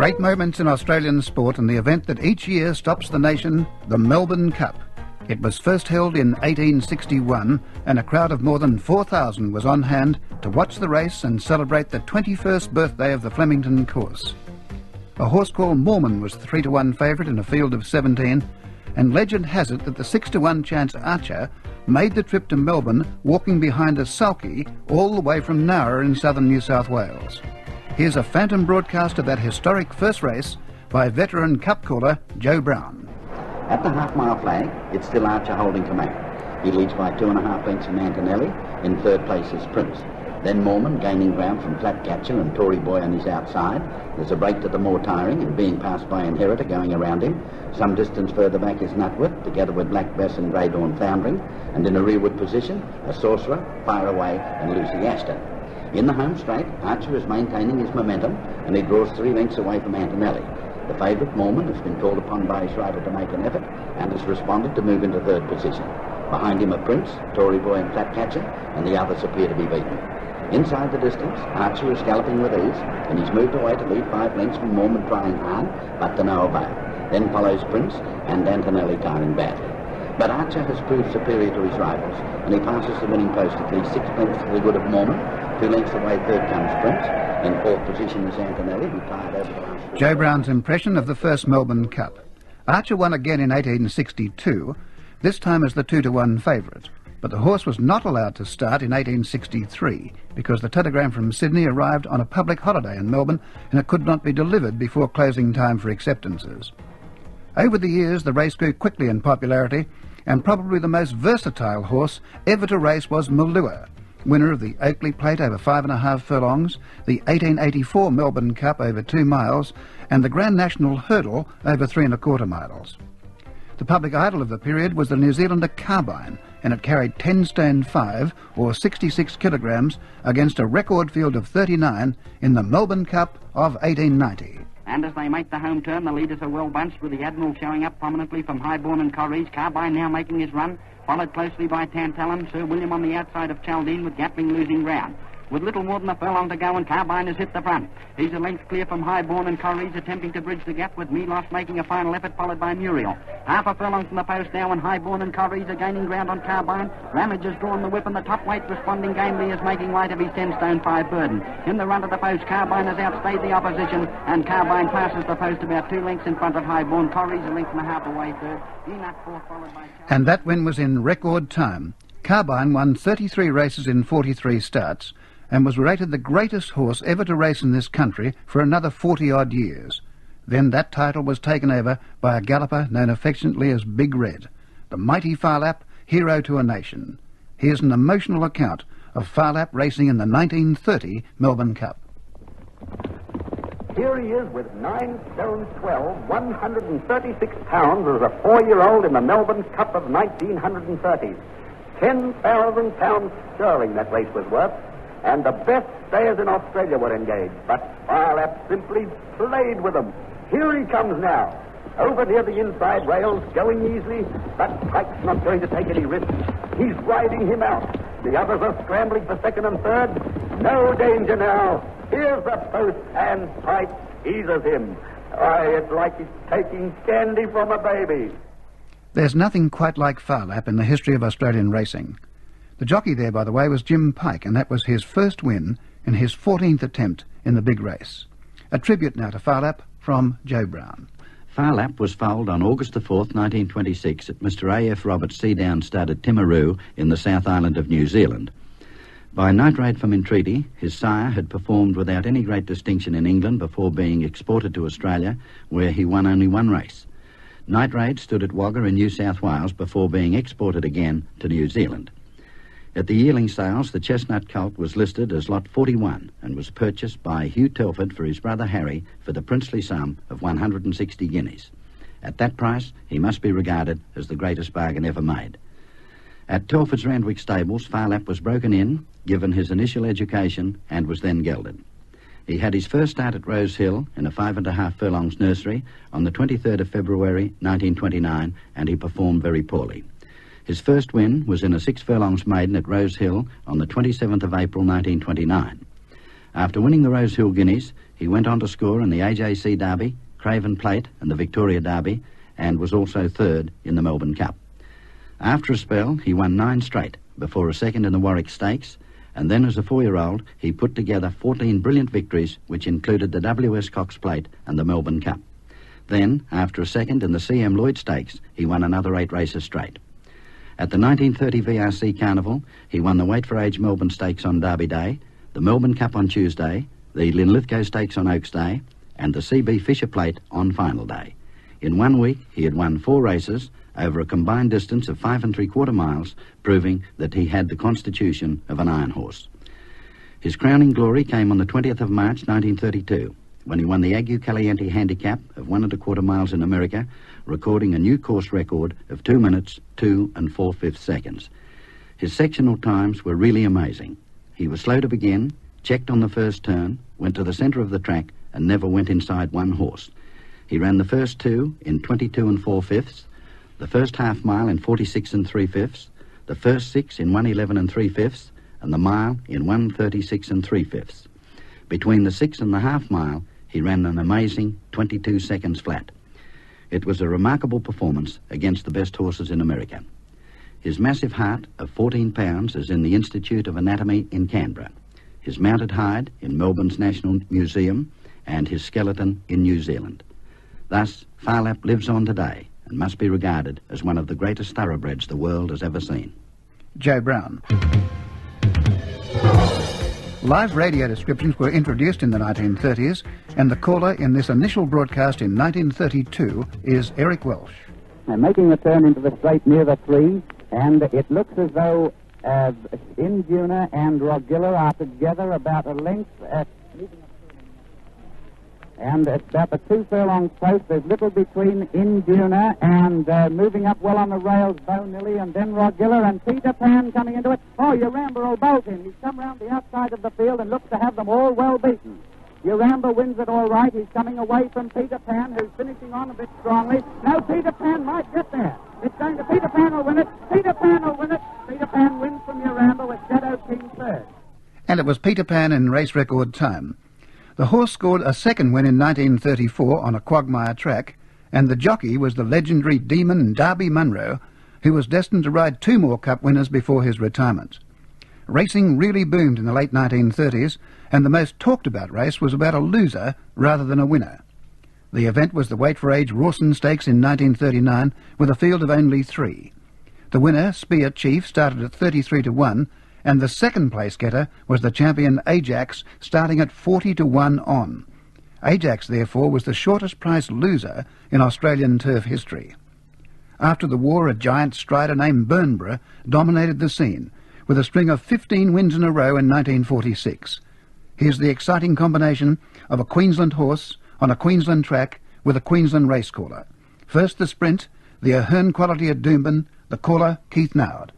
Great moments in Australian sport and the event that each year stops the nation, the Melbourne Cup. It was first held in 1861 and a crowd of more than 4,000 was on hand to watch the race and celebrate the 21st birthday of the Flemington course. A horse called Mormon was the 3-to-1 favourite in a field of 17, and legend has it that the 6-to-1 chance Archer made the trip to Melbourne walking behind a sulky all the way from Nowra in southern New South Wales. Here's a phantom broadcast of that historic first race by veteran cup caller Joe Brown. At the half-mile flag, it's still Archer holding command. He leads by 2.5 lengths from Antonelli. In third place is Prince. Then Mormon gaining ground from Flatcatcher and Tory Boy on his outside. There's a break to the more tiring and being passed by Inheritor going around him. Some distance further back is Nutwit, together with Black Bess and Grey Dawn Foundering. And in a rearward position, a Sorcerer, Fire Away and Lucy Ashton. In the home straight, Archer is maintaining his momentum and he draws 3 lengths away from Antonelli. The favourite, Mormon, has been called upon by his rider to make an effort and has responded to move into third position. Behind him are Prince, Tory Boy and Flatcatcher, and the others appear to be beaten. Inside the distance, Archer is galloping with ease, and he's moved away to lead 5 lengths from Mormon trying hard, but to no avail. Then follows Prince and Antonelli tiring badly. But Archer has proved superior to his rivals, and he passes the winning post at least 6 lengths to the good of Mormon. 2 lengths away, third comes Prince. In fourth position is Antonelli, who tired over the last... Joe Brown's impression of the first Melbourne Cup. Archer won again in 1862, this time as the 2-to-1 favourite. But the horse was not allowed to start in 1863 because the telegram from Sydney arrived on a public holiday in Melbourne and it could not be delivered before closing time for acceptances. Over the years, the race grew quickly in popularity, and probably the most versatile horse ever to race was Malua, winner of the Oakley Plate over 5.5 furlongs, the 1884 Melbourne Cup over 2 miles, and the Grand National Hurdle over 3.25 miles. The public idol of the period was the New Zealander Carbine, and it carried 10 stone 5, or 66 kilograms, against a record field of 39 in the Melbourne Cup of 1890. And as they make the home turn, the leaders are well bunched, with the Admiral showing up prominently from Highbourne and Corries. Carbine now making his run, followed closely by Tantalum. Sir William on the outside of Chaldean, with Gatling losing ground. With little more than a furlong to go, and Carbine has hit the front. He's a length clear from Highbourne and Corries, attempting to bridge the gap, with Milos making a final effort, followed by Muriel. Half a furlong from the post now, and Highbourne and Corries are gaining ground on Carbine. Ramage has drawn the whip, and the top weight responding gamely is making light of his 10 stone 5 burden. In the run to the post, Carbine has outstayed the opposition, and Carbine passes the post about 2 lengths in front of Highbourne. Corries a length and a half away third. Enoch fourth, followed by... And that win was in record time. Carbine won 33 races in 43 starts, and was rated the greatest horse ever to race in this country for another 40-odd years. Then that title was taken over by a galloper known affectionately as Big Red, the mighty Phar Lap, hero to a nation. Here's an emotional account of Phar Lap racing in the 1930 Melbourne Cup. Here he is with 9 stone 12, 136 pounds as a 4-year-old in the Melbourne Cup of 1930. 10,000 pounds sterling that race was worth. And the best stayers in Australia were engaged, but Phar Lap simply played with them. Here he comes now, over near the inside rails, going easily, but Pike's not going to take any risks. He's riding him out. The others are scrambling for second and third. No danger now. Here's the post, and Pike eases him. Why, it's like he's taking candy from a baby. There's nothing quite like Phar Lap in the history of Australian racing. The jockey there, by the way, was Jim Pike, and that was his first win in his 14th attempt in the big race. A tribute now to Phar Lap from Joe Brown. Phar Lap was foaled on August the 4th, 1926 at Mr. A.F. Roberts' Seadown stud at Timaru in the South Island of New Zealand. By night raid from entreaty, his sire had performed without any great distinction in England before being exported to Australia, where he won only 1 race. Night raid stood at Wagga in New South Wales before being exported again to New Zealand. At the yearling sales, the chestnut colt was listed as lot 41 and was purchased by Hugh Telford for his brother Harry for the princely sum of 160 guineas. At that price, he must be regarded as the greatest bargain ever made. At Telford's Randwick stables, Phar Lap was broken in, given his initial education, and was then gelded. He had his first start at Rose Hill in a 5.5 furlongs nursery on the 23rd of February 1929, and he performed very poorly. His first win was in a 6 furlongs maiden at Rose Hill on the 27th of April 1929. After winning the Rose Hill Guineas, he went on to score in the AJC Derby, Craven Plate and the Victoria Derby, and was also third in the Melbourne Cup. After a spell, he won 9 straight, before a second in the Warwick Stakes, and then as a 4-year-old, he put together 14 brilliant victories, which included the WS Cox Plate and the Melbourne Cup. Then, after a second in the CM Lloyd Stakes, he won another 8 races straight. At the 1930 VRC Carnival, he won the Weight for Age Melbourne Stakes on Derby Day, the Melbourne Cup on Tuesday, the Linlithgow Stakes on Oaks Day, and the CB Fisher Plate on Final Day. In 1 week, he had won 4 races over a combined distance of 5 3/4 miles, proving that he had the constitution of an iron horse. His crowning glory came on the 20th of March 1932, when he won the Ague Caliente Handicap of 1 1/4 miles in America, recording a new course record of 2 minutes, 2 4/5 seconds. His sectional times were really amazing. He was slow to begin, checked on the first turn, went to the centre of the track, and never went inside one horse. He ran the first 2 in 22 4/5, the first half mile in 46 3/5, the first 6 in 1:11 3/5, and the mile in 1:36 3/5. Between the 6 and the half mile, he ran an amazing 22 seconds flat. It was a remarkable performance against the best horses in America. His massive heart of 14 pounds is in the Institute of Anatomy in Canberra, his mounted hide in Melbourne's National Museum, and his skeleton in New Zealand. Thus, Phar Lap lives on today and must be regarded as one of the greatest thoroughbreds the world has ever seen. Joe Brown. Live radio descriptions were introduced in the 1930s, and the caller in this initial broadcast in 1932 is Eric Welsh. They're making the turn into the straight near the 3, and it looks as though Induna and Rogilla are together about a length and it's about the 2 furlongs post. There's little between Induna and moving up well on the rails, Bo Nilly, and then Rogilla and Peter Pan coming into it. Oh, Uramba will bolt in. He's come round the outside of the field and looks to have them all well beaten. Uramba wins it all right. He's coming away from Peter Pan, who's finishing on a bit strongly. Now Peter Pan might get there. It's going to Peter Pan will win it. Peter Pan will win it. Peter Pan wins from Uramba with Shadow King third. And it was Peter Pan in race record time. The horse scored a second win in 1934 on a quagmire track, and the jockey was the legendary Demon Darby Munro, who was destined to ride 2 more Cup winners before his retirement. Racing really boomed in the late 1930s, and the most talked about race was about a loser rather than a winner. The event was the Weight for Age Rawson Stakes in 1939 with a field of only 3. The winner, Spear Chief, started at 33 to 1, and the second place getter was the champion Ajax, starting at 40 to 1 on. Ajax, therefore, was the shortest priced loser in Australian turf history. After the war, a giant strider named Burnborough dominated the scene, with a string of 15 wins in a row in 1946. Here's the exciting combination of a Queensland horse on a Queensland track with a Queensland race caller. First the sprint, the Ahern quality at Doomben, the caller Keith Nowd.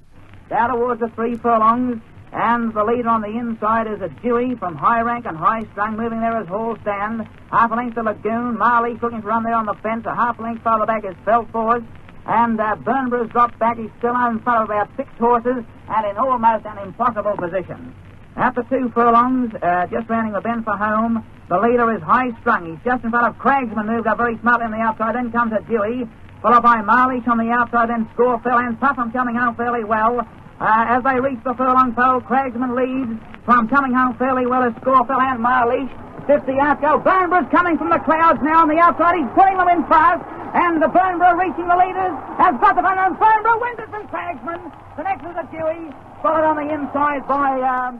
Down towards the 3 furlongs, and the leader on the inside is a Dewey from High Rank and High Strung, moving there as Hall Stand. Half a length to Lagoon. Marley's looking to run there on the fence. A half a length farther back is Feltfors. And Burnborough's dropped back. He's still in front of about 6 horses and in almost an impossible position. After 2 furlongs, just rounding the bend for home, the leader is High Strung. He's just in front of Cragsman, moved up very smartly on the outside. Then comes a Dewey, followed by Marley on the outside, then Scorefell and Puffin coming home fairly well. As they reach the furlong pole, Cragsman leads from coming home fairly well as Scorefell and Marley. 50 out go. Burnborough's coming from the clouds now on the outside. He's putting them in fast. And the Burnborough reaching the leaders has got the front, and Burnborough wins it from Cragsman. The next is a Dewey, followed on the inside by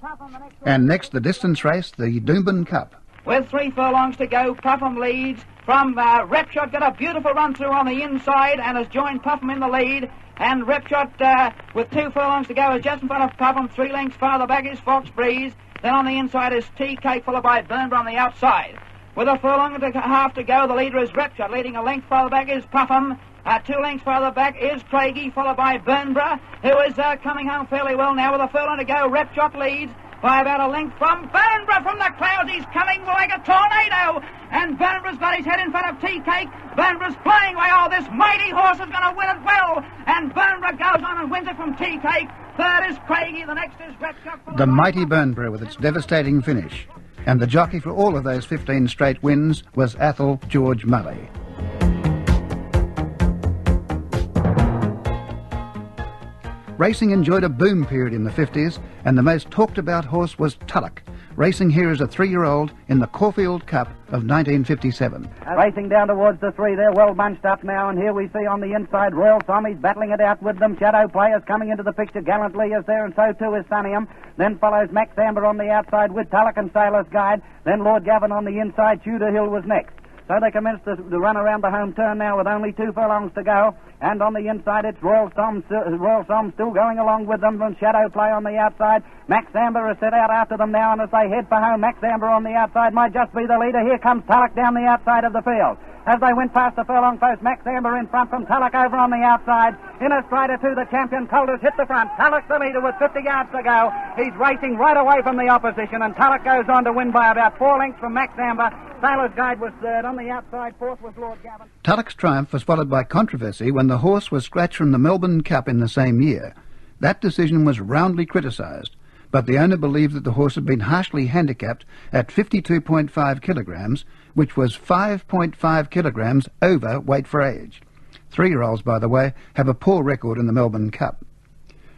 Puffin. And next, the distance race, the Doomben Cup. With 3 furlongs to go, Puffin leads from Repshot. Got a beautiful run through on the inside and has joined Puffin in the lead. And Repshot, with 2 furlongs to go, is just in front of Puffin. 3 lengths farther back is Fox Breeze. Then on the inside is Tea Cake, followed by Burnborough on the outside. With a furlong and a half to go, the leader is Repshot. Leading a length farther back is Puffin. 2 lengths farther back is Craigie, followed by Burnborough, who is coming home fairly well now. With a furlong to go, Repshot leads by about a length from Burnborough from the clouds. He's coming like a tornado, and Burnborough's got his head in front of Tea Cake. Burnborough's flying away. Oh, this mighty horse is going to win it well, and Burnborough goes on and wins. wins it from Tea Cake. Third is Craigie. The next is Retcock. The mighty Burnbury with its devastating finish. And the jockey for all of those 15 straight wins was Athol George Murray. Racing enjoyed a boom period in the 50s, and the most talked about horse was Tulloch, racing here as a 3-year-old in the Caulfield Cup of 1957. Racing down towards the 3 there, well bunched up now, and here we see on the inside Royal Tommy's battling it out with them. Shadow Players coming into the picture. Gallantly is there, and so too is Sunniam. Then follows Max Amber on the outside with Tulloch and Sailor's Guide. Then Lord Gavin on the inside. Tudor Hill was next. So they commenced the run around the home turn now with only 2 furlongs to go. And on the inside, it's Royal Storm still going along with them from Shadow Play on the outside. Max Amber is set out after them now, and as they head for home, Max Amber on the outside might just be the leader. Here comes Tulloch down the outside of the field. As they went past the furlong post, Max Amber in front from Tulloch over on the outside. In a stride or two, the champion Colders hit the front. Tulloch the leader with 50 yards to go. He's racing right away from the opposition, and Tulloch goes on to win by about 4 lengths from Max Amber. Sailor's Guide was third. On the outside, fourth was Lord Gavin. Tulloch's triumph was followed by controversy when the horse was scratched from the Melbourne Cup in the same year. That decision was roundly criticised, but the owner believed that the horse had been harshly handicapped at 52.5 kilograms, which was 5.5 kilograms over weight for age. 3-year-olds, by the way, have a poor record in the Melbourne Cup.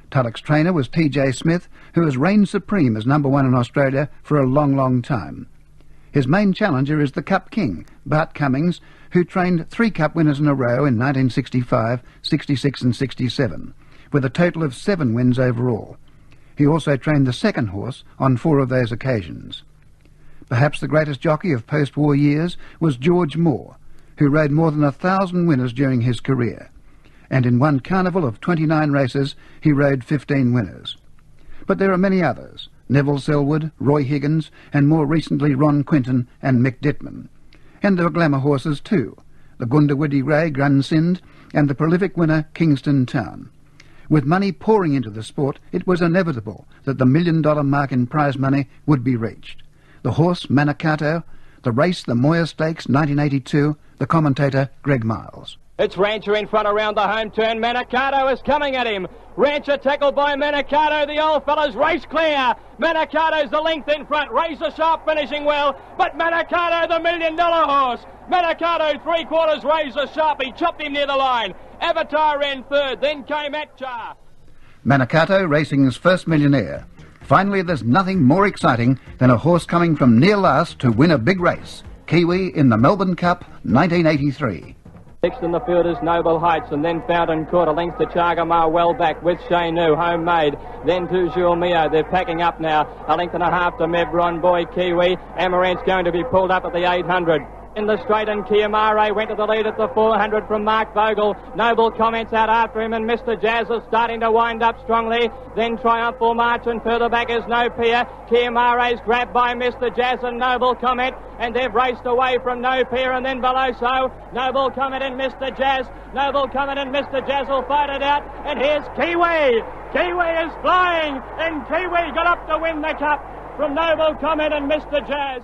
Tulloch's trainer was T.J. Smith, who has reigned supreme as number 1 in Australia for a long, long time. His main challenger is the Cup King, Bart Cummings, who trained 3 Cup winners in a row in 1965, 66 and 67, with a total of 7 wins overall. He also trained the second horse on 4 of those occasions. Perhaps the greatest jockey of post-war years was George Moore, who rode more than 1,000 winners during his career, and in one carnival of 29 races he rode 15 winners. But there are many others: Neville Selwood, Roy Higgins, and more recently Ron Quinton and Mick Dittman. And there were glamour horses too: the Gundawidi Ray Grunsind and the prolific winner Kingston Town. With money pouring into the sport, it was inevitable that the $1 million mark in prize money would be reached. The horse, Manicato; the race, the Moyer Stakes, 1982, the commentator, Greg Miles. It's Rancher in front around the home turn. Manicato is coming at him. Rancher tackled by Manicato. The old fellows race clear. Manicato's the length in front. Razor Sharp finishing well, but Manicato, the $1 million horse. Manicato, 3/4 Razor Sharp. He chopped him near the line. Avatar ran third, then came Atchar. Manicato, racing's first millionaire. Finally, there's nothing more exciting than a horse coming from near last to win a big race. Kiwi in the Melbourne Cup, 1983. Next in the field is Noble Heights, and then Fountain Court, a length to Chagamar, well back with Shanu, homemade. Then to Jules Mio. They're packing up now. A length and a half to Mebron Boy Kiwi. Amarant's going to be pulled up at the 800. In the straight, and Kiamare went to the lead at the 400 from Mark Vogel. Noble comments out after him, and Mr. Jazz is starting to wind up strongly. Then Triumphal March, and further back is No Peer. Kiamare's grabbed by Mr. Jazz and Noble Comment, and they've raced away from No Peer, and then below so Noble Comment and Mr. Jazz. Noble Comment and Mr. Jazz will fight it out, and here's Kiwi. Kiwi is flying, and Kiwi got up to win the cup from Noble Comment and Mr. Jazz.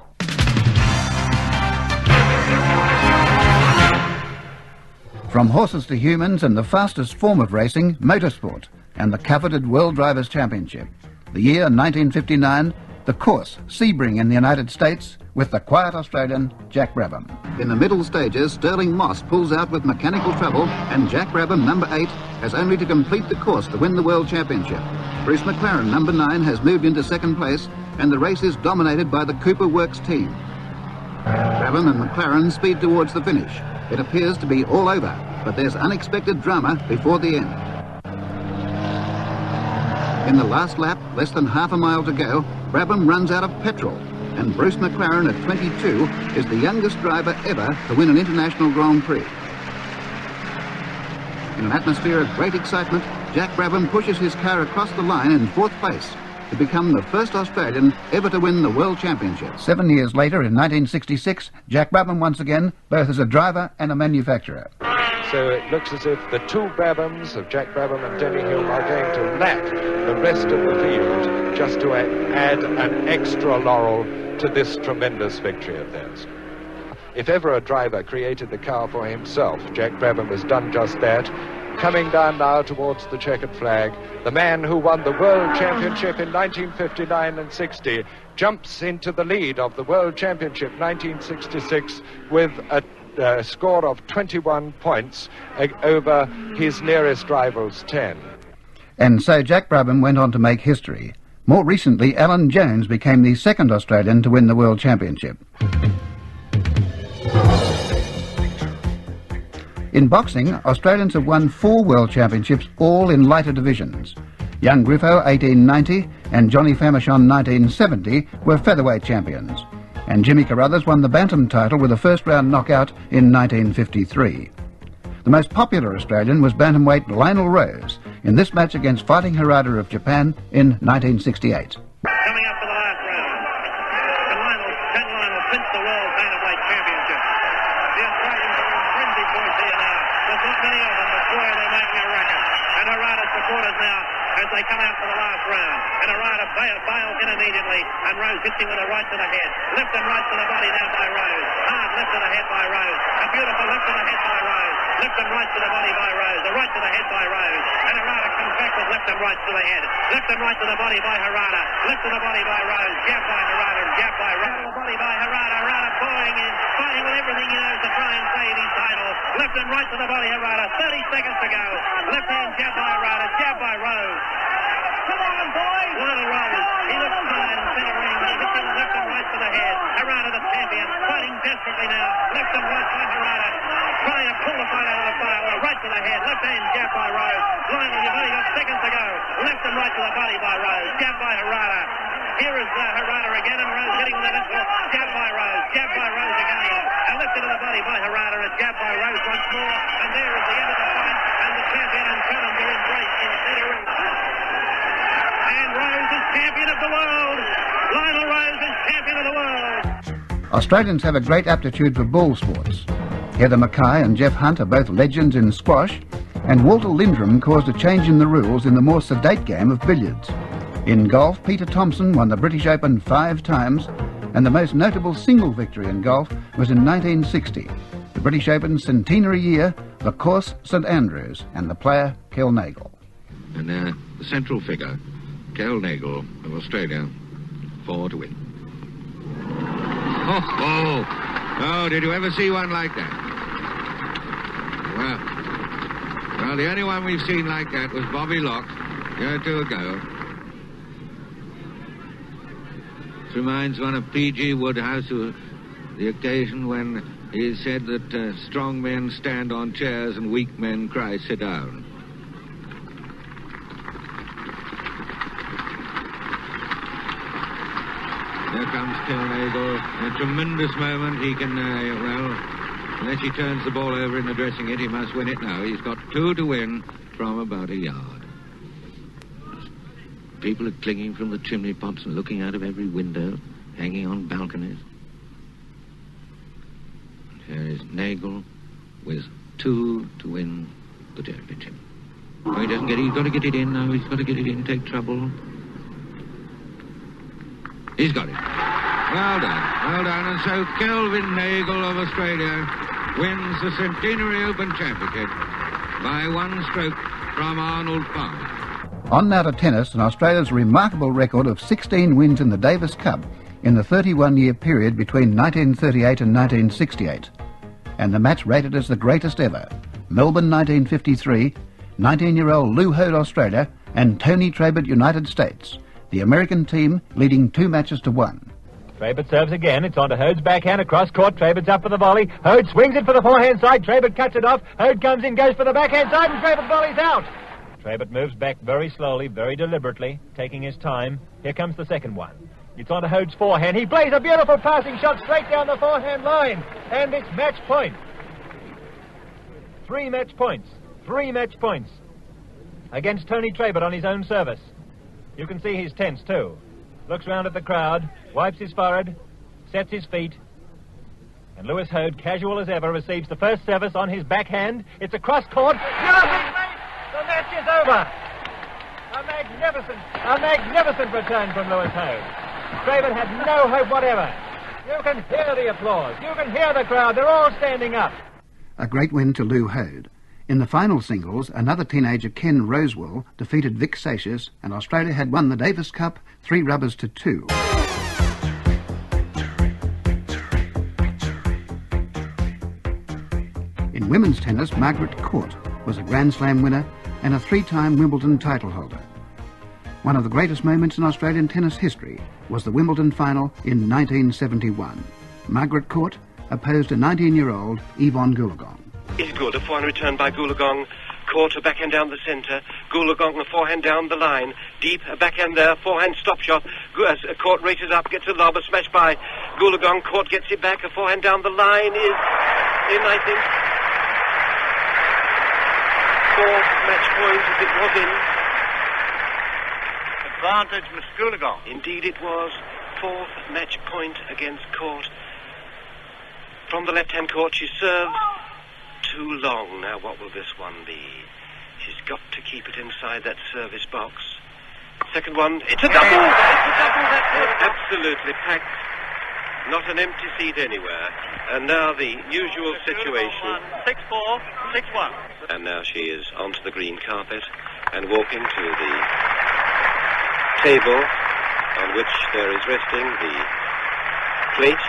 From horses to humans and the fastest form of racing, motorsport, and the coveted World Drivers' Championship. The year 1959, the course, Sebring in the United States, with the quiet Australian Jack Brabham. In the middle stages, Sterling Moss pulls out with mechanical trouble, and Jack Brabham, number 8, has only to complete the course to win the World Championship. Bruce McLaren, number 9, has moved into second place, and the race is dominated by the Cooper Works team. Brabham and McLaren speed towards the finish. It appears to be all over, but there's unexpected drama before the end. In the last lap, less than half a mile to go, Brabham runs out of petrol, and Bruce McLaren at 22 is the youngest driver ever to win an international Grand Prix. In an atmosphere of great excitement, Jack Brabham pushes his car across the line in 4th place to become the first Australian ever to win the World Championship. 7 years later, in 1966, Jack Brabham once again, both as a driver and a manufacturer. So it looks as if the 2 Brabhams of Jack Brabham and Denny Hill are going to lap the rest of the field just to add an extra laurel to this tremendous victory of theirs. If ever a driver created the car for himself, Jack Brabham has done just that. coming down now towards the checkered flag. The man who won the World Championship in 1959 and 60 jumps into the lead of the World Championship 1966 with a score of 21 points over his nearest rival's 10. And so Jack Brabham went on to make history. More recently, Alan Jones became the second Australian to win the World Championship. In boxing, Australians have won 4 World Championships, all in lighter divisions. Young Griffo, 1890, and Johnny Famechon, 1970, were featherweight champions. And Jimmy Carruthers won the bantam title with a first-round knockout in 1953. The most popular Australian was bantamweight Lionel Rose in this match against Fighting Harada of Japan in 1968. Coming up for the last round. Can Lionel clinch the World Bantamweight Championship? The Australians are in frenzy points here now. There's not many of them, but boy, they're making a racket. And Harada's supporters now as they come out for the last round. And Harada bails in immediately, and Rose hits him with a right to the head. Left and right to the body now by Rose. Hard left to the head by Rose. A beautiful left to the head by Rose. Left and right to the body by Rose. A right to the head by Rose. And Harada comes back with left and right to the head. Left and right to the body by Harada. Left to the body by Rose. Jab by Harada and jab by Rose. To the body by Harada. Harada pouring in, fighting with everything he knows to try and save his title. Left and right to the body Harada. 30 seconds to go. Left hand jab by Harada. Jab by Rose. Come on, boys! Lionel Rose. He looks tired and centering. He hits him left and right to the head. Harada the champion, fighting desperately now. Left and right by Harada. Trying to pull the fight out of the fire. Right to the head. Left hand jab by Rose. Lionel, you've only got seconds to go. Left and right to the body by Rose. Jab by Harada. Here is Harada again, and Rose hitting with that little jab by Rose. Jab by Rose again. And lifted to the body by Harada. A jab by Rose once more. And there is the end of the fight. And the champion and challenger embrace in Cedar Ring. And Rose is champion of the world. Lionel Rose is champion of the world. Australians have a great aptitude for ball sports. Heather Mackay and Jeff Hunt are both legends in squash, and Walter Lindrum caused a change in the rules in the more sedate game of billiards. In golf, Peter Thompson won the British Open 5 times, and the most notable single victory in golf was in 1960, the British Open centenary year, the course St Andrews, and the player Kel Nagle. And the central figure, Kel Nagle of Australia, 4 to win. Oh, did you ever see one like that? Well, the only one we've seen like that was Bobby Locke, year or 2 ago. This reminds one of P.G. Woodhouse, who, the occasion when he said that strong men stand on chairs and weak men cry, sit down. There comes Kel Nagle. A tremendous moment. He can, unless he turns the ball over in addressing it, he must win it now. He's got 2 to win from about a yard. People are clinging from the chimney pots and looking out of every window, hanging on balconies. And here is Nagle with 2 to win the championship. Oh, he doesn't get it. He's got to get it in now. He's got to get it in, take trouble. He's got it. Well done. And so Kelvin Nagle of Australia wins the Centenary Open Championship by 1 stroke from Arnold Palmer. On now to tennis, and Australia's remarkable record of 16 wins in the Davis Cup in the 31-year period between 1938 and 1968. And the match rated as the greatest ever. Melbourne 1953, 19-year-old Lou Hode Australia and Tony Trabert United States. The American team leading 2 matches to 1. Trabert serves again. It's on to Hode's backhand across court. Trabert's up for the volley. Hode swings it for the forehand side. Trabert cuts it off. Hode comes in, goes for the backhand side, and Trabert volleys out. Trabert moves back very slowly, very deliberately, taking his time. Here comes the second one. It's on to Hode's forehand. He plays a beautiful passing shot straight down the forehand line. And it's match point. 3 match points. 3 match points. Against Tony Trabert on his own service. You can see he's tense too. Looks round at the crowd, wipes his forehead, sets his feet. And Lewis Hode, casual as ever, receives the first service on his backhand. It's across court. The match is over. A magnificent return from Lewis Hode. Trabert had no hope whatever. You can hear the applause. You can hear the crowd. They're all standing up. A great win to Lou Hode. In the final singles, another teenager, Ken Rosewell, defeated Vic Satius, and Australia had won the Davis Cup 3-2. In women's tennis, Margaret Court was a Grand Slam winner and a 3-time Wimbledon title holder. One of the greatest moments in Australian tennis history was the Wimbledon final in 1971. Margaret Court opposed a 19-year-old Yvonne Goolagong. Is good. A forehand return by Goolagong. Court a backhand down the centre. Goolagong a forehand down the line. Deep, a backhand there. Forehand stop shot. Court races up, gets a lob, a smash by Goolagong. Court gets it back. A forehand down the line is in, I think. Fourth match point as it was in. Advantage, Miss Goolagong. Indeed it was. Fourth match point against Court. From the left-hand court she served. Too long. Now what will this one be? She's got to keep it inside that service box. Second one. It's a double! It's a double, that's it. Absolutely packed. Not an empty seat anywhere. And now the usual situation. 6-4, 6-1. And now she is onto the green carpet and walking to the table on which there is resting the plate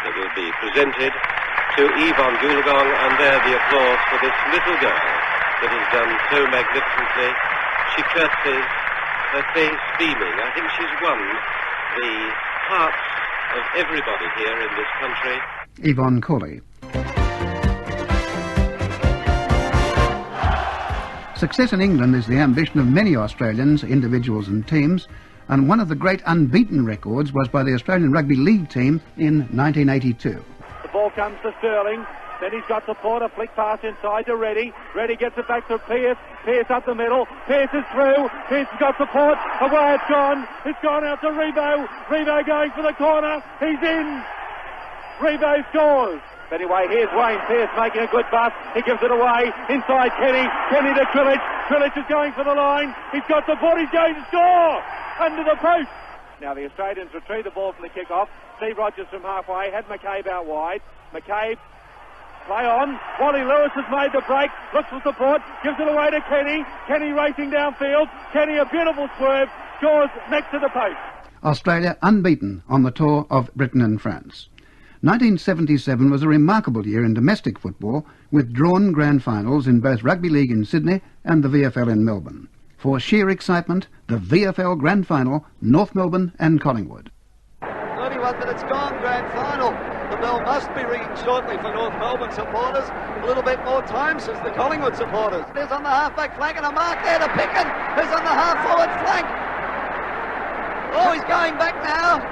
that will be presented to Yvonne Goolagong, and there the applause for this little girl that has done so magnificently. She curtsies, her face beaming. I think she's won the hearts of everybody here in this country. Yvonne Corley. Success in England is the ambition of many Australians, individuals and teams, and one of the great unbeaten records was by the Australian Rugby League team in 1982. The ball comes to Sterling. Then he's got support, a flick pass inside to Reddy. Reddy gets it back to Pearce. Pearce up the middle. Pearce is through. Pearce has got support. Away it's gone. It's gone out to Rebo. Rebo going for the corner. He's in. Rebo scores. Anyway, here's Wayne Pearce making a good bust. He gives it away. Inside Kenny. Kenny to Trilich. Trilich is going for the line. He's got support. He's going to score. Under the post. Now the Australians retrieve the ball from the kick-off. Steve Rogers from halfway. Had McCabe out wide. McCabe. Play on. Wally Lewis has made the break. Looks for support. Gives it away to Kenny. Kenny racing downfield. Kenny a beautiful swerve. Scores next to the post. Australia unbeaten on the tour of Britain and France. 1977 was a remarkable year in domestic football, with drawn grand finals in both Rugby League in Sydney and the VFL in Melbourne. For sheer excitement, the VFL Grand Final, North Melbourne and Collingwood. 31 minutes gone, grand final. The bell must be ringing shortly for North Melbourne supporters. A little bit more time since the Collingwood supporters. There's on the half-back flank and a mark there to Picken, who's on the half-forward flank. Oh, he's going back now.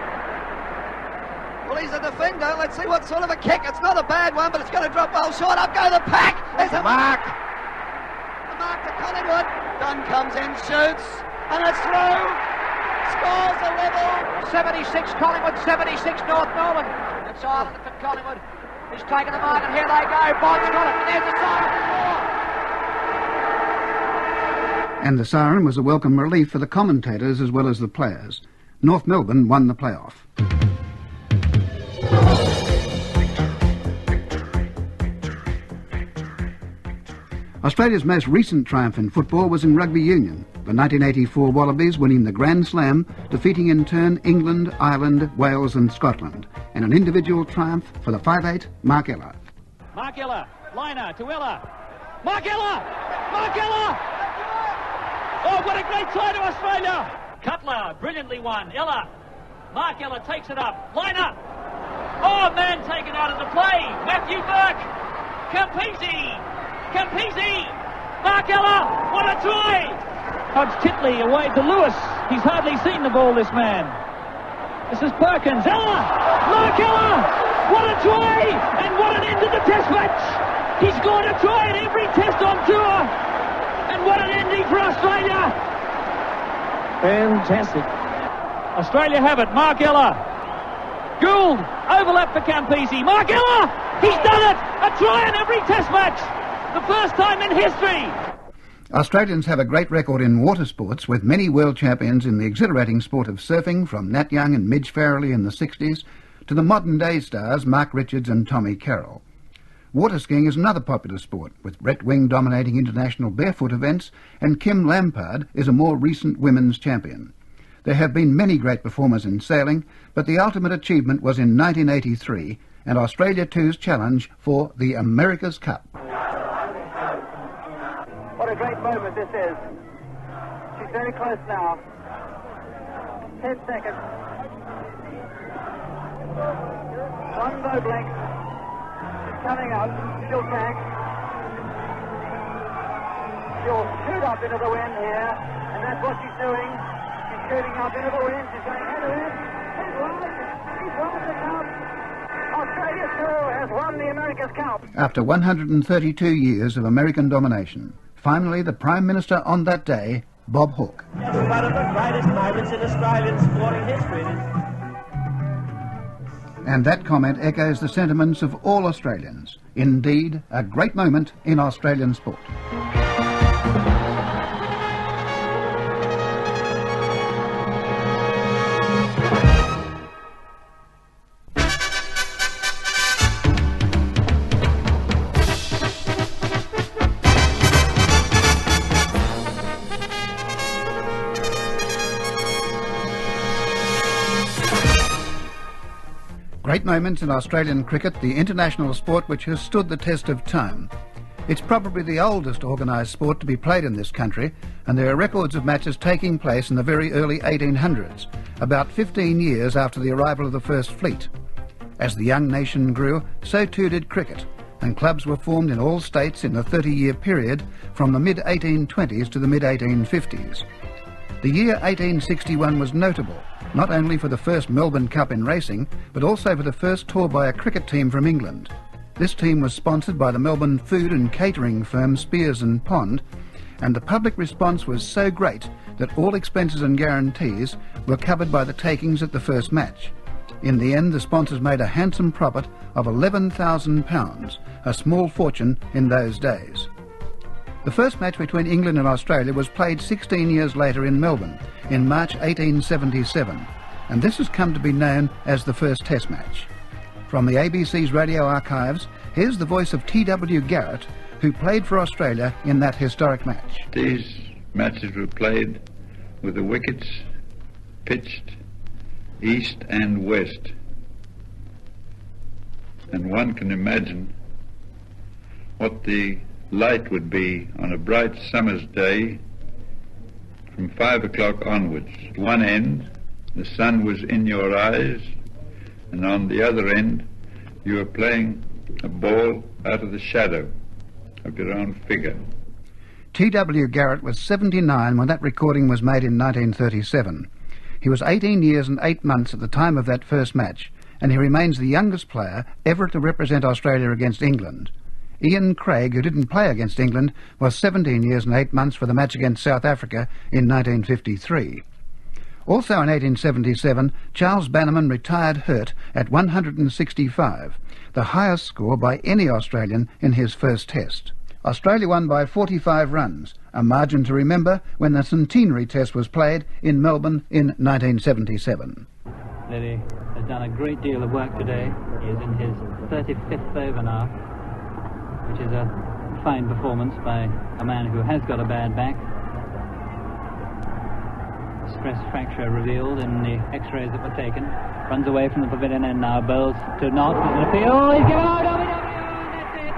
Well, he's a defender. Let's see what sort of a kick. It's not a bad one, but it's going to drop well short. Up go the pack. There's a mark. The mark to Collingwood. Dunn comes in, shoots, and it's through. Scores a level. 76 Collingwood, 76 North Melbourne. It's Ireland for Collingwood. He's taken the mark, and here they go. Bond's got it, and there's a siren. And the siren was a welcome relief for the commentators as well as the players. North Melbourne won the playoff. Australia's most recent triumph in football was in rugby union, the 1984 Wallabies winning the Grand Slam, defeating in turn England, Ireland, Wales and Scotland, and an individual triumph for the 5'8", Mark Ella. Mark Ella, liner to Ella. Mark Ella! Mark Ella! Oh, what a great try to Australia! Cutler, brilliantly won. Ella. Mark Ella takes it up. Liner! Oh, man taken out of the play. Matthew Burke. Campese! Mark Ella! What a try! Hodge Titley away to Lewis. He's hardly seen the ball, this man. This is Perkins. Ella! Mark Ella! What a try! And what an end to the test match! He scored a try in every test on tour! And what an ending for Australia! Fantastic. Australia have it. Mark Ella. Gould. Overlap for Campese. Mark Ella! He's done it! A try in every test match! The first time in history! Australians have a great record in water sports, with many world champions in the exhilarating sport of surfing, from Nat Young and Midge Farrelly in the 60s to the modern-day stars Mark Richards and Tommy Carroll. Water skiing is another popular sport, with Brett Wing dominating international barefoot events, and Kim Lampard is a more recent women's champion. There have been many great performers in sailing, but the ultimate achievement was in 1983, and Australia 2's challenge for the America's Cup. What a great moment this is. She's very close now. 10 seconds. One boat length. She's coming up. She'll tank. She'll shoot up into the wind here, and that's what she's doing. She's shooting up into the wind. She's going head to head. She's won the cup. Australia 2 has won the America's Cup. After 132 years of American domination, finally the Prime Minister on that day, Bob Hawke. It's one of the greatest moments in Australian sporting history. And that comment echoes the sentiments of all Australians. Indeed, a great moment in Australian sport. Great moments in Australian cricket, the international sport which has stood the test of time. It's probably the oldest organised sport to be played in this country, and there are records of matches taking place in the very early 1800s, about 15 years after the arrival of the first fleet. As the young nation grew, so too did cricket, and clubs were formed in all states in the 30-year period from the mid-1820s to the mid-1850s. The year 1861 was notable, not only for the first Melbourne Cup in racing, but also for the first tour by a cricket team from England. This team was sponsored by the Melbourne food and catering firm Spears and Pond, and the public response was so great that all expenses and guarantees were covered by the takings at the first match. In the end, the sponsors made a handsome profit of £11,000, a small fortune in those days. The first match between England and Australia was played 16 years later in Melbourne, in March 1877, and this has come to be known as the first Test match. From the ABC's radio archives, here's the voice of T.W. Garrett, who played for Australia in that historic match. These matches were played with the wickets pitched east and west, and one can imagine what the light would be on a bright summer's day from 5 o'clock onwards. At one end, the sun was in your eyes, and on the other end, you were playing a ball out of the shadow of your own figure. T.W. Garrett was 79 when that recording was made in 1937. He was 18 years and 8 months at the time of that first match, and he remains the youngest player ever to represent Australia against England. Ian Craig, who didn't play against England, was 17 years and 8 months for the match against South Africa in 1953. Also in 1877, Charles Bannerman retired hurt at 165, the highest score by any Australian in his first Test. Australia won by 45 runs, a margin to remember when the centenary Test was played in Melbourne in 1977. Lily has done a great deal of work today. He is in his 35th over now, which is a fine performance by a man who has got a bad back. Stress fracture revealed in the x-rays that were taken. Runs away from the pavilion and now bowls to Knott. Oh, he's given out of it! That's it!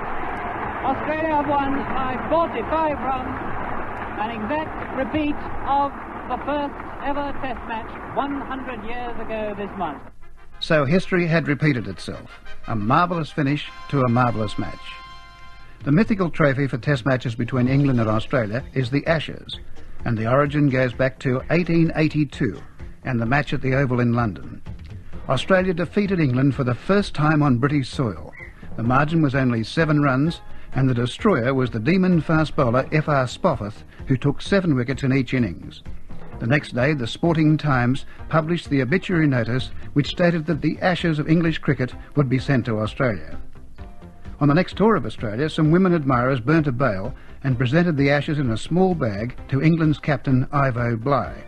Australia have won by 45 runs. An exact repeat of the first ever Test match 100 years ago this month. So history had repeated itself. A marvellous finish to a marvellous match. The mythical trophy for Test matches between England and Australia is the Ashes, and the origin goes back to 1882 and the match at the Oval in London. Australia defeated England for the first time on British soil. The margin was only 7 runs, and the destroyer was the demon fast bowler F.R. Spofforth, who took 7 wickets in each innings. The next day, the Sporting Times published the obituary notice which stated that the ashes of English cricket would be sent to Australia. On the next tour of Australia, some women admirers burnt a bale and presented the ashes in a small bag to England's captain Ivo Bligh.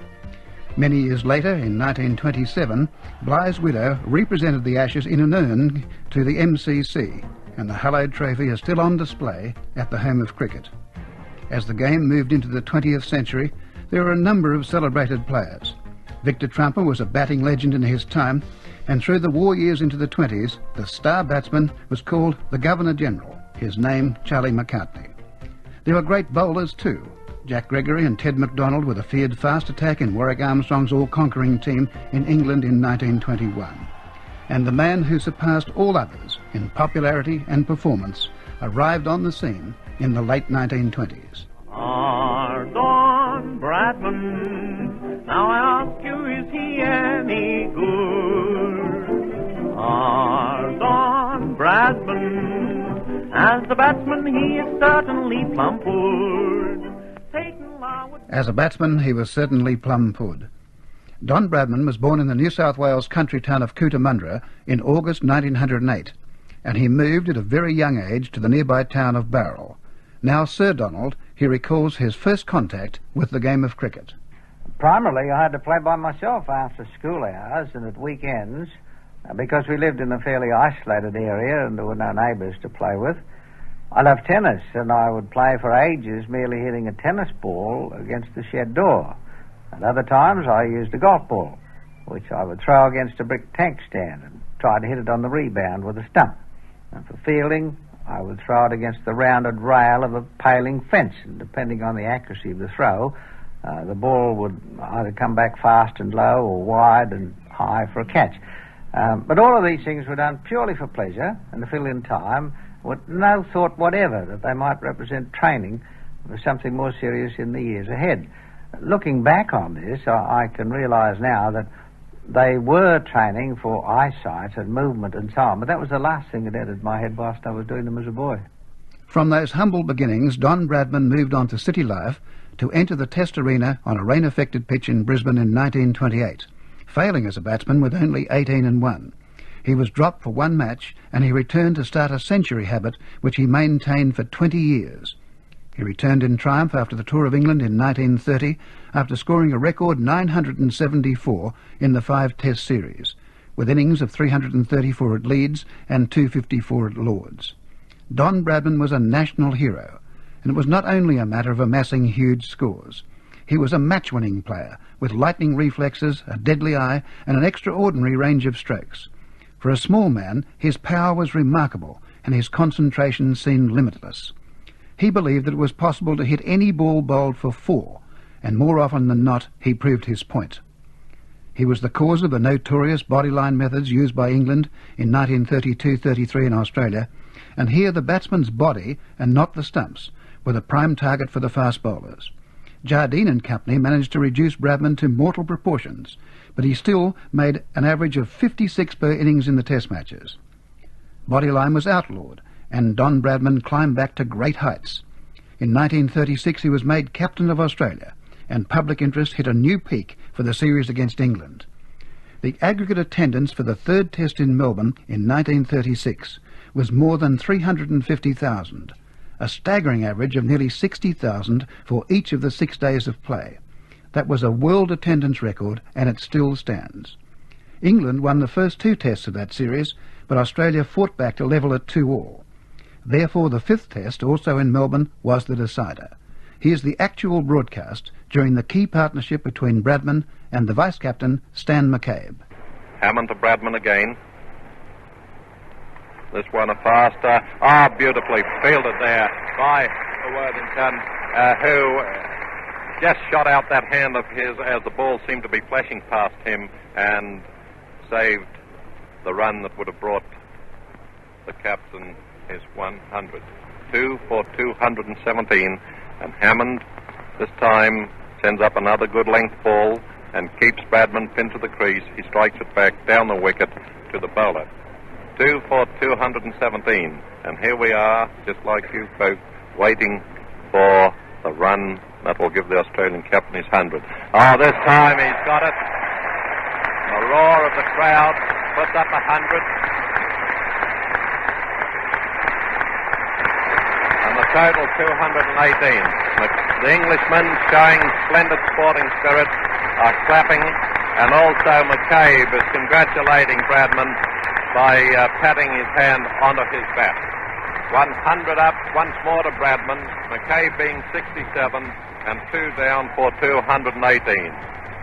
Many years later, in 1927, Bligh's widow represented the ashes in an urn to the MCC, and the hallowed trophy is still on display at the home of cricket. As the game moved into the 20th century, there were a number of celebrated players. Victor Trumper was a batting legend in his time, and through the war years into the 20s, the star batsman was called the Governor-General, his name Charlie Macartney. There were great bowlers too. Jack Gregory and Ted MacDonald were the feared fast attack in Warwick Armstrong's all-conquering team in England in 1921. And the man who surpassed all others in popularity and performance arrived on the scene in the late 1920s. Our Don Bradman, now I ask you, is he any good? Our Don Bradman, as a batsman he is certainly plum-pulled. As a batsman he was certainly plum-pulled. Don Bradman was born in the New South Wales country town of Cootamundra in August 1908, and he moved at a very young age to the nearby town of Bowral. Now Sir Donald, he recalls his first contact with the game of cricket. Primarily I had to play by myself after school hours and at weekends, because we lived in a fairly isolated area and there were no neighbours to play with. I loved tennis, and I would play for ages merely hitting a tennis ball against the shed door. At other times I used a golf ball, which I would throw against a brick tank stand and try to hit it on the rebound with a stump. And for fielding, I would throw it against the rounded rail of a paling fence, and depending on the accuracy of the throw, the ball would either come back fast and low or wide and high for a catch. But all of these things were done purely for pleasure and to fill in time, with no thought whatever that they might represent training for something more serious in the years ahead. Looking back on this, I can realise now that they were training for eyesight and movement and so on, but that was the last thing that entered my head whilst I was doing them as a boy. From those humble beginnings, Don Bradman moved on to city life to enter the Test arena on a rain-affected pitch in Brisbane in 1928, failing as a batsman with only 18-1. He was dropped for one match, and he returned to start a century habit which he maintained for 20 years. He returned in triumph after the Tour of England in 1930, after scoring a record 974 in the 5 Test series, with innings of 334 at Leeds and 254 at Lords. Don Bradman was a national hero, and it was not only a matter of amassing huge scores. He was a match-winning player, with lightning reflexes, a deadly eye, and an extraordinary range of strokes. For a small man, his power was remarkable, and his concentration seemed limitless. He believed that it was possible to hit any ball bowled for 4, and more often than not, he proved his point. He was the cause of the notorious bodyline methods used by England in 1932-33 in Australia, and here the batsman's body, and not the stumps, were the prime target for the fast bowlers. Jardine and company managed to reduce Bradman to mortal proportions, but he still made an average of 56 per innings in the Test matches. Bodyline was outlawed, and Don Bradman climbed back to great heights. In 1936 he was made captain of Australia, and public interest hit a new peak for the series against England. The aggregate attendance for the 3rd Test in Melbourne in 1936 was more than 350,000, a staggering average of nearly 60,000 for each of the 6 days of play. That was a world attendance record, and it still stands. England won the first 2 Tests of that series, but Australia fought back to level at 2-2. Therefore, the 5th Test, also in Melbourne, was the decider. Here's the actual broadcast during the key partnership between Bradman and the vice-captain, Stan McCabe. Hammond to Bradman again. This one a faster. Beautifully fielded there by Worthington, who just shot out that hand of his as the ball seemed to be flashing past him and saved the run that would have brought the captain his 100. 2 for 217, and Hammond this time sends up another good length ball and keeps Bradman pinned to the crease. He strikes it back down the wicket to the bowler. 2 for 217, and here we are, just like you folk, waiting for the run that will give the Australian captain his 100. This time he's got it. A roar of the crowd puts up 100. And the total 218. The Englishmen, showing splendid sporting spirit, are clapping, and also McCabe is congratulating Bradman by patting his hand onto his bat. 100 up once more to Bradman. Mackay being 67 and 2 down for 218.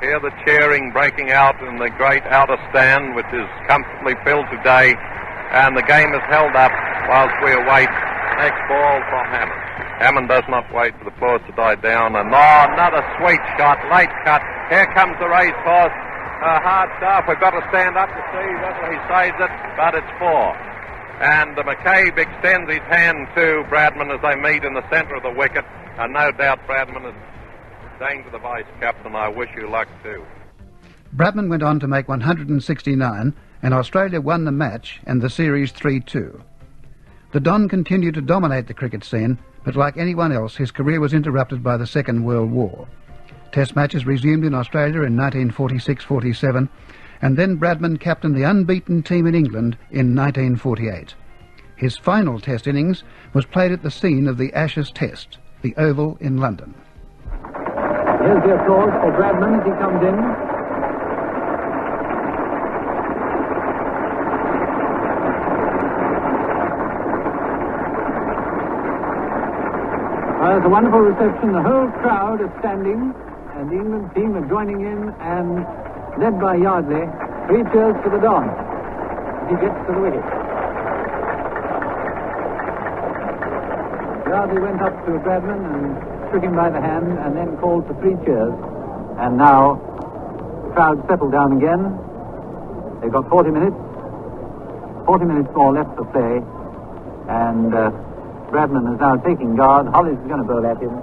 Here the cheering breaking out in the great outer stand, which is comfortably filled today, and the game is held up whilst we await next ball from Hammond. Hammond does not wait for the applause to die down, and another sweet shot, late cut. Here comes the racehorse. Hard stuff. We've got to stand up to see whether he saves it, but it's 4. And McCabe extends his hand to Bradman as they meet in the centre of the wicket, and no doubt Bradman is saying to the vice-captain, I wish you luck too. Bradman went on to make 169, and Australia won the match and the series 3-2. The Don continued to dominate the cricket scene, but like anyone else, his career was interrupted by the Second World War. Test matches resumed in Australia in 1946-47, and then Bradman captained the unbeaten team in England in 1948. His final Test innings was played at the scene of the Ashes Test, the Oval in London. Here's the applause for Bradman as he comes in. Well, it's a wonderful reception. The whole crowd is standing, and the England team are joining in, and led by Yardley, 3 cheers for the Don as he gets to the wicket. Yardley went up to Bradman and shook him by the hand, and then called for 3 cheers. And now the crowd settled down again. They've got 40 minutes more left to play, and Bradman is now taking guard. Hollis is going to bowl at him,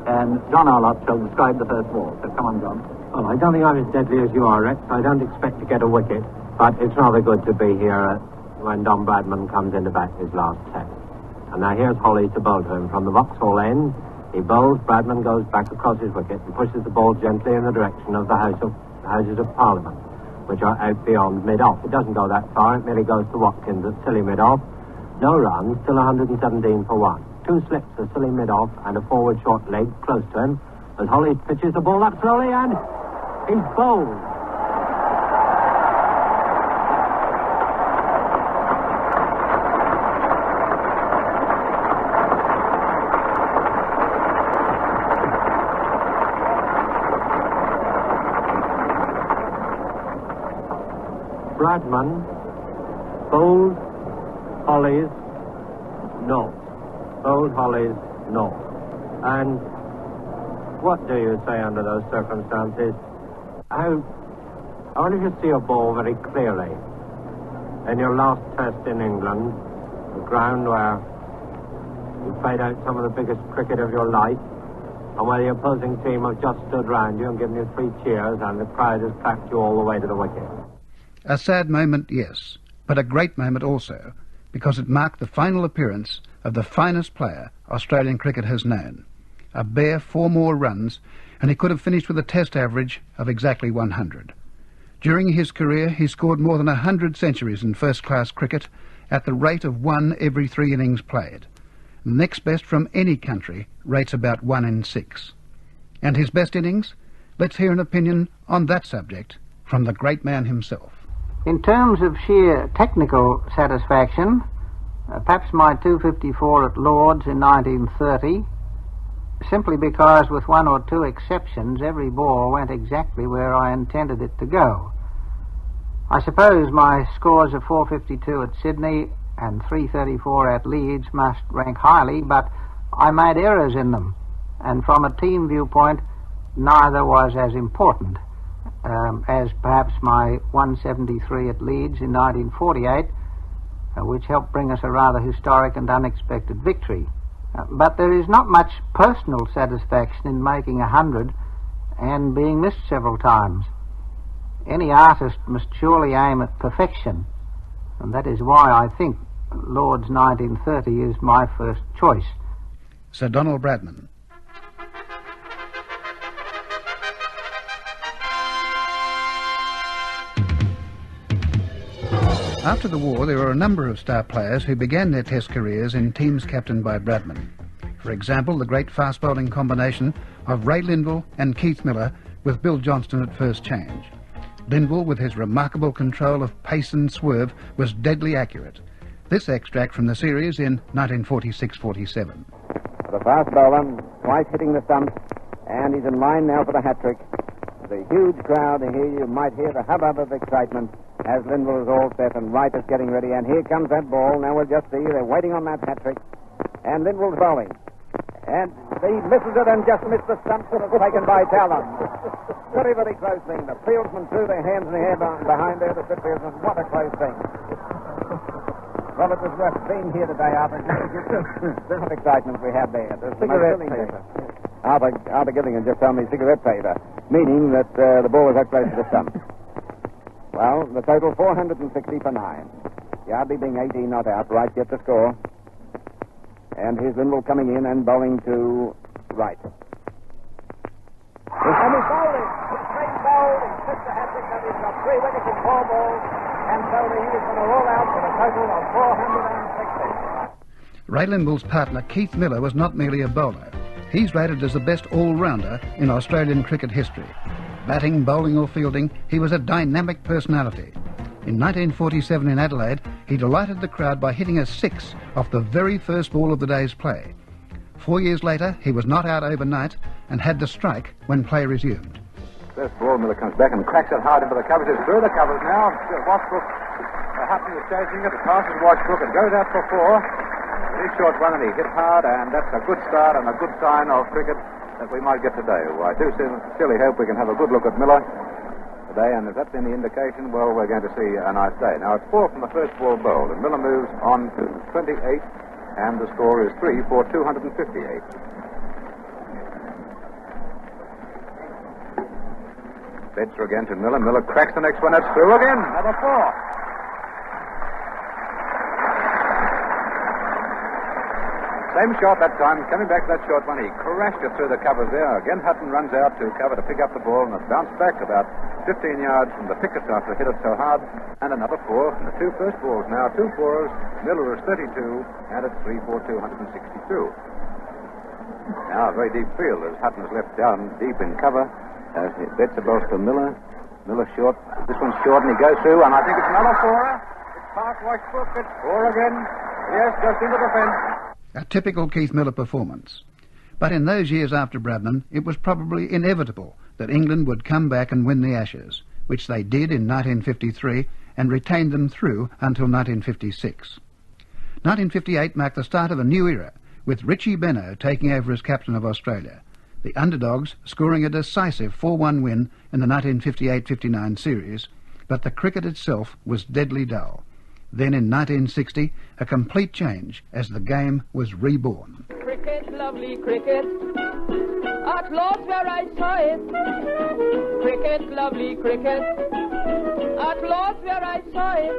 and John Arlott shall describe the first ball. So come on, John. Well, I don't think I'm as deadly as you are, Rex. I don't expect to get a wicket, but it's rather good to be here when Don Bradman comes in to bat his last test. And now here's Holly to bowl to him from the Vauxhall end. He bowls, Bradman goes back across his wicket and pushes the ball gently in the direction of the Houses of Parliament, which are out beyond mid-off. It doesn't go that far, it merely goes to Watkins at silly mid-off. No runs, still 117 for 1. 2 slips, a silly mid-off, and a forward short leg close to him, as Holly pitches the ball up slowly, and he's bowled. Bradman bowled Hollies no. Bowled Hollies no. And what do you say under those circumstances? I want you to see a ball very clearly. In your last test in England, the ground where you played out some of the biggest cricket of your life, and where the opposing team have just stood round you and given you 3 cheers, and the crowd has clapped you all the way to the wicket. A sad moment, yes, but a great moment also, because it marked the final appearance of the finest player Australian cricket has known. A bare 4 more runs, and he could have finished with a Test average of exactly 100. During his career, he scored more than 100 centuries in first-class cricket at the rate of 1 every 3 innings played. The next best from any country rates about 1 in 6. And his best innings? Let's hear an opinion on that subject from the great man himself. In terms of sheer technical satisfaction, perhaps my 254 at Lord's in 1930, simply because with 1 or 2 exceptions, every ball went exactly where I intended it to go. I suppose my scores of 452 at Sydney and 334 at Leeds must rank highly, but I made errors in them, and from a team viewpoint, neither was as important as perhaps my 173 at Leeds in 1948, which helped bring us a rather historic and unexpected victory. But there is not much personal satisfaction in making 100 and being missed several times. Any artist must surely aim at perfection, and that is why I think Lord's 1930 is my first choice. Sir Donald Bradman. After the war, there were a number of star players who began their Test careers in teams captained by Bradman. For example, the great fast-bowling combination of Ray Lindwall and Keith Miller with Bill Johnston at first change. Lindwall, with his remarkable control of pace and swerve, was deadly accurate. This extract from the series in 1946-47. The fast bowler, twice hitting the stumps, and he's in line now for the hat-trick. The huge crowd, and here you might hear the hubbub of excitement as Linville is all set and Wright is getting ready, and here comes that ball. Now we'll just see, they're waiting on that hat-trick, and Linville's bowling. And he misses it and just missed the stumps that was taken by Talon. Very, very close thing. The fieldsmen threw their hands in the air behind there, the slip fieldsmen. What a close thing. Robert, there's rough been here today, Arthur. This is excitement we had there. There's cigarette paper. Arthur Gillingham just told me cigarette paper, meaning that the ball was that close to the stump. Well, the total 460 for 9. Yardley being 18 not out. Wright yet to score. And here's Linville coming in and bowling to Wright. And he's bowled it. He's straight bowled. He's pitched the hat-trick. Now he's got 3 wickets in 4 balls. And so he is going to roll out with a total of 460. Ray Linville's partner, Keith Miller, was not merely a bowler. He's rated as the best all-rounder in Australian cricket history. Batting, bowling or fielding, he was a dynamic personality. In 1947 in Adelaide, he delighted the crowd by hitting a 6 off the very first ball of the day's play. 4 years later, he was not out overnight and had the strike when play resumed. First ball, Miller comes back and cracks it hard into the covers. It's through the covers now. Washbrook, Hutton is chasing it. It passes Washbrook. It goes out for 4. Very short one, and he hit hard, and that's a good start and a good sign of cricket that we might get today. Well, I do sincerely hope we can have a good look at Miller today, and if that's any indication, well, we're going to see a nice day. Now, it's 4 from the first ball bowled, and Miller moves on to 28, and the score is 3 for 258. Betzer again to Miller. Miller cracks the next one. That's through again. Number 4. Same shot that time. Coming back to that short one, he crashed it through the covers there. Again, Hutton runs out to cover to pick up the ball, and it bounced back about 15 yards from the pickets after hit it so hard. And another 4 from the 2 first balls. Now 2 4s. Miller is 32, and it's 3 for 262. Now a very deep field as Hutton is left down deep in cover. As he bets the balls to Miller. Miller short. This one's short, and he goes through, and I think it's another 4. It's past Washbrook. It's 4 again. Yes, just into the fence. A typical Keith Miller performance. But in those years after Bradman, it was probably inevitable that England would come back and win the Ashes, which they did in 1953 and retained them through until 1956. 1958 marked the start of a new era, with Richie Benaud taking over as captain of Australia. The underdogs scoring a decisive 4-1 win in the 1958-59 series, but the cricket itself was deadly dull. Then in 1960, a complete change as the game was reborn. Cricket, lovely cricket, at Lord's where I saw it. Cricket, lovely cricket, at Lord's where I saw it.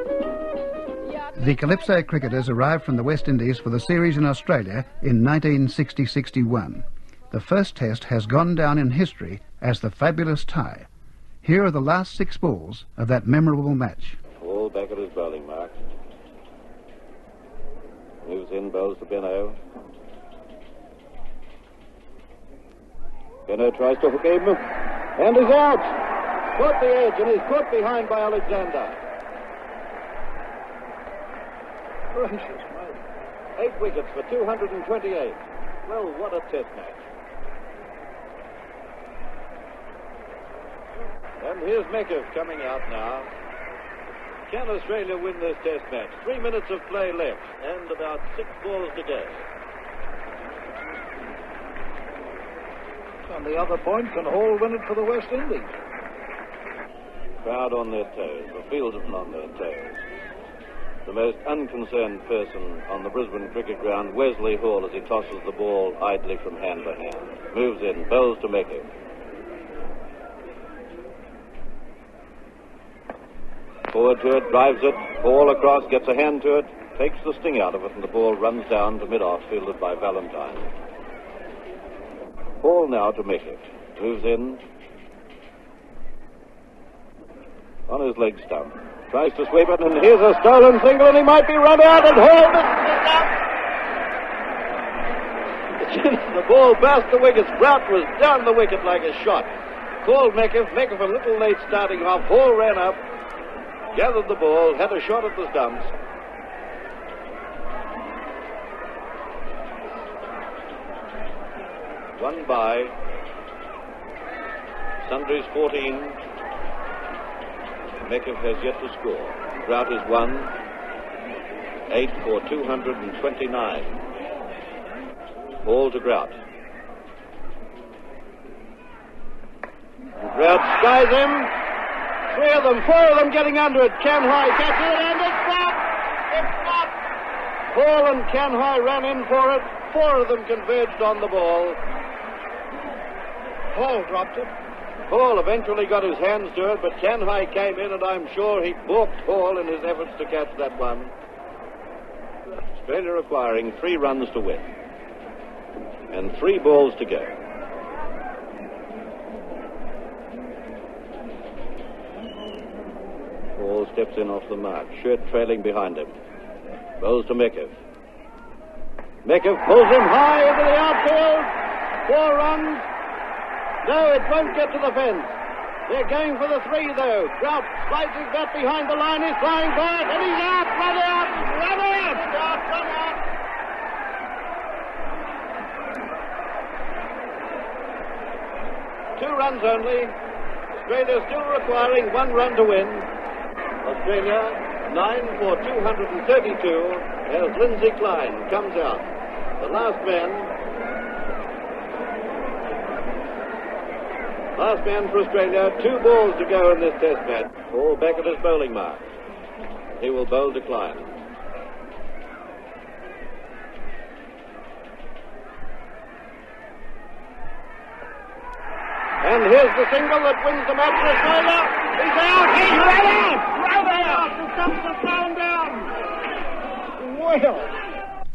The Calypso cricketers arrived from the West Indies for the series in Australia in 1960-61. The first test has gone down in history as the fabulous tie. Here are the last 6 balls of that memorable match. All back at his bowling mark. Moves in, bowls to Benaud. Benaud tries to hook him, and is out! Caught the edge, and is caught behind by Alexander. Gracious me. 8 wickets for 228. Well, what a test match. And here's Mekif coming out now. Can Australia win this test match? 3 minutes of play left and about 6 balls to go. On the other point, can Hall win it for the West Indies? Crowd on their toes, the fieldsmen on their toes. The most unconcerned person on the Brisbane cricket ground, Wesley Hall, as he tosses the ball idly from hand to hand. Moves in, bowls to Mekif. Forward to it, drives it, ball across, gets a hand to it, takes the sting out of it, and the ball runs down to mid-off, fielded by Valentine. Ball now to Mekif. Moves in. On his leg stump. Tries to sweep it, and here's a stolen single, and he might be run out, and Hall misses it. The ball bounced the wicket. Sprout was down the wicket like a shot. Called Mekif. Mekif a little late starting off. Hall ran up. Gathered the ball, had a shot at the stumps. Won by Sundry's 14. Meckev has yet to score. Grout is 1. 8 for 229. Ball to Grout. Grout skies him. 3 of them, 4 of them getting under it. Canhigh catches it and it's stopped. It's stopped. Hall and Canhigh ran in for it. 4 of them converged on the ball. Hall dropped it. Hall eventually got his hands to it, but Canhigh came in and I'm sure he balked Hall in his efforts to catch that one. Australia requiring 3 runs to win. And 3 balls to go. Hall steps in off the mark. Shirt trailing behind him. Bowls to Meckev. Meckev pulls him high into the outfield. 4 runs. No, it won't get to the fence. They're going for the 3, though. Grout slides his bat behind the line. He's flying back, and he's out. Run out! Run out! Grout, run out! Two runs only. Australia still requiring 1 run to win. Australia 9 for 232 as Lindsay Klein comes out. The last man for Australia. 2 balls to go in this test match. Hall back at his bowling mark. He will bowl to Klein. And here's the single that wins the match for Australia. He's out! He's right out! Right out! The stumps are thrown down. Well.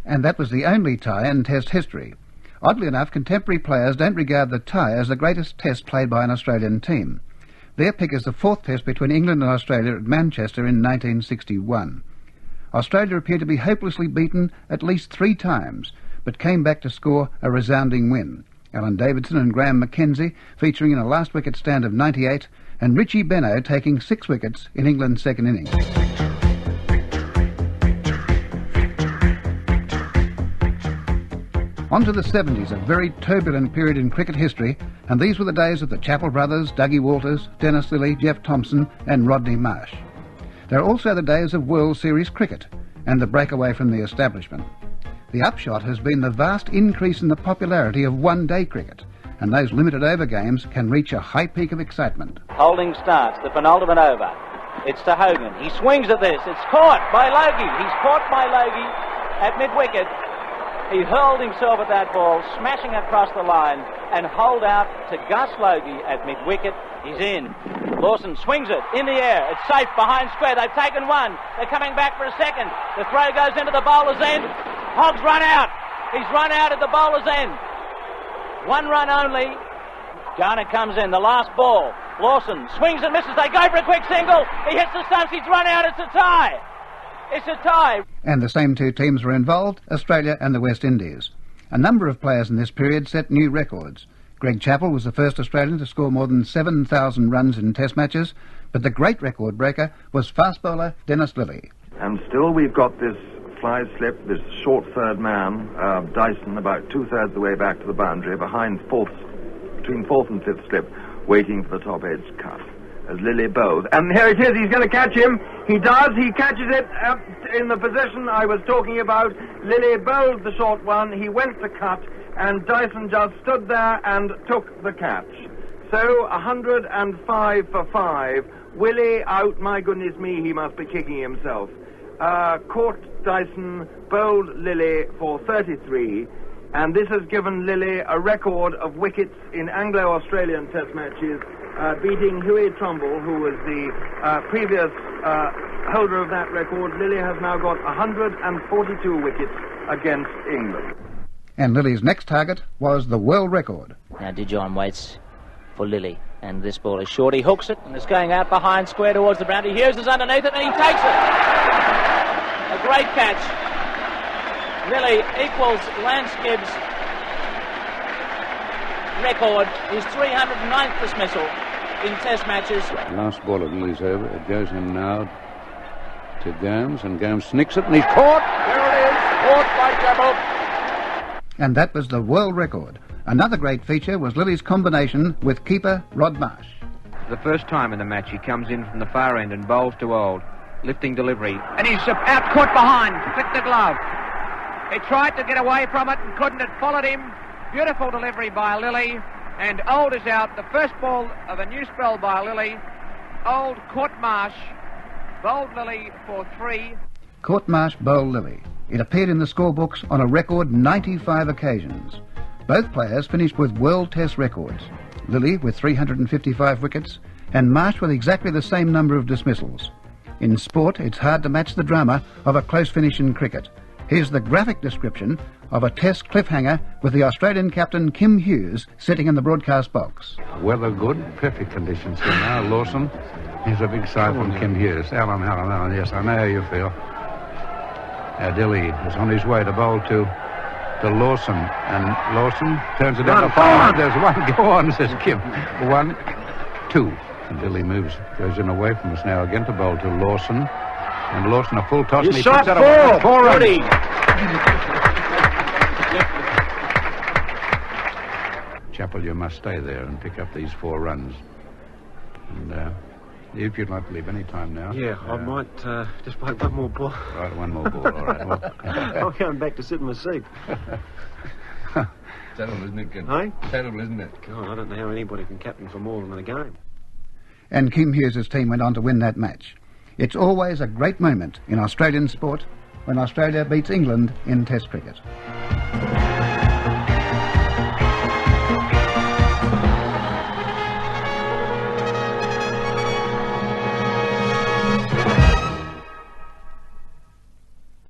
And that was the only tie in Test history. Oddly enough, contemporary players don't regard the tie as the greatest test played by an Australian team. Their pick is the 4th test between England and Australia at Manchester in 1961. Australia appeared to be hopelessly beaten at least 3 times, but came back to score a resounding win. Alan Davidson and Graham Mackenzie featuring in a last-wicket stand of 98, and Richie Benaud taking 6 wickets in England's second innings. On to the 70s, a very turbulent period in cricket history, and these were the days of the Chappell brothers, Dougie Walters, Dennis Lillee, Jeff Thompson and Rodney Marsh. There are also the days of World Series cricket and the breakaway from the establishment. The upshot has been the vast increase in the popularity of one-day cricket, and those limited over games can reach a high peak of excitement. Holding starts, the penultimate over. It's to Hogan. He swings at this. It's caught by Logie. He's caught by Logie at mid-wicket. He hurled himself at that ball, smashing across the line, and holed out to Gus Logie at mid-wicket. He's in. Lawson swings it in the air. It's safe behind square. They've taken 1. They're coming back for a second. The throw goes into the bowler's end. Hogg's run out. He's run out at the bowler's end. 1 run only. Garner comes in. The last ball. Lawson swings and misses. They go for a quick single. He hits the stumps. He's run out. It's a tie. It's a tie. And the same 2 teams were involved, Australia and the West Indies. A number of players in this period set new records. Greg Chappell was the first Australian to score more than 7,000 runs in Test matches, but the great record breaker was fast bowler Dennis Lillee. And still we've got this fly slip, this short third man, Dyson, about 2/3 the way back to the boundary, between 4th and 5th slip, waiting for the top edge cut as Lillee bowls. And here it is, he's going to catch him. He does, he catches it in the position I was talking about. Lillee bowled the short one, he went to cut, and Dyson just stood there and took the catch. So 105 for 5. Willie out, my goodness me, he must be kicking himself. Caught Dyson, bowled Lillee for 33, and this has given Lillee a record of wickets in Anglo-Australian Test matches, beating Huey Trumbull, who was the previous holder of that record. Lillee has now got 142 wickets against England. And Lillee's next target was the world record. Now Dijon waits for Lillee, and this ball is short. He hooks it, and it's going out behind square towards the boundary. Hughes is underneath it, and he takes it. A great catch. Lillee equals Lance Gibbs' record, his 309th dismissal in Test matches. Last ball of Lillee's over. It goes in now to Gomes, and Gomes snicks it, and he's caught. There it is, caught by Chappell. And that was the world record. Another great feature was Lily's combination with keeper Rod Marsh. The first time in the match he comes in from the far end and bowls to Old. Lifting delivery. And he's out caught behind. Clipped the glove. He tried to get away from it and couldn't. It followed him. Beautiful delivery by Lily. And Old is out. The first ball of a new spell by Lily. Old caught Marsh. Bowled Lily for 3. Caught Marsh bowled Lily. It appeared in the scorebooks on a record 95 occasions. Both players finished with World Test records. Lily with 355 wickets and Marsh with exactly the same number of dismissals. In sport, it's hard to match the drama of a close finish in cricket. Here's the graphic description of a Test cliffhanger with the Australian captain Kim Hughes sitting in the broadcast box. Weather good, perfect conditions here now. Lawson, here's a big side from Kim Hughes. Alan, yes, I know how you feel. Dilly is on his way to bowl to Lawson, and Lawson turns it down the forward. There's one, go on, says Kim. 1, 2. And Dilly goes in away from us now again to bowl to Lawson. And Lawson a full toss, and he puts out 4 runs. Chappell, you must stay there and pick up these 4 runs. And if you'd like to leave any time now. Yeah, I might just play one more ball. Right, one more ball, all right. Well, I'm going back to sit in my seat. Terrible, isn't it, Ken? Hey? Terrible, isn't it? God, I don't know how anybody can captain for more than a game. And Kim Hughes' team went on to win that match. It's always a great moment in Australian sport when Australia beats England in Test cricket.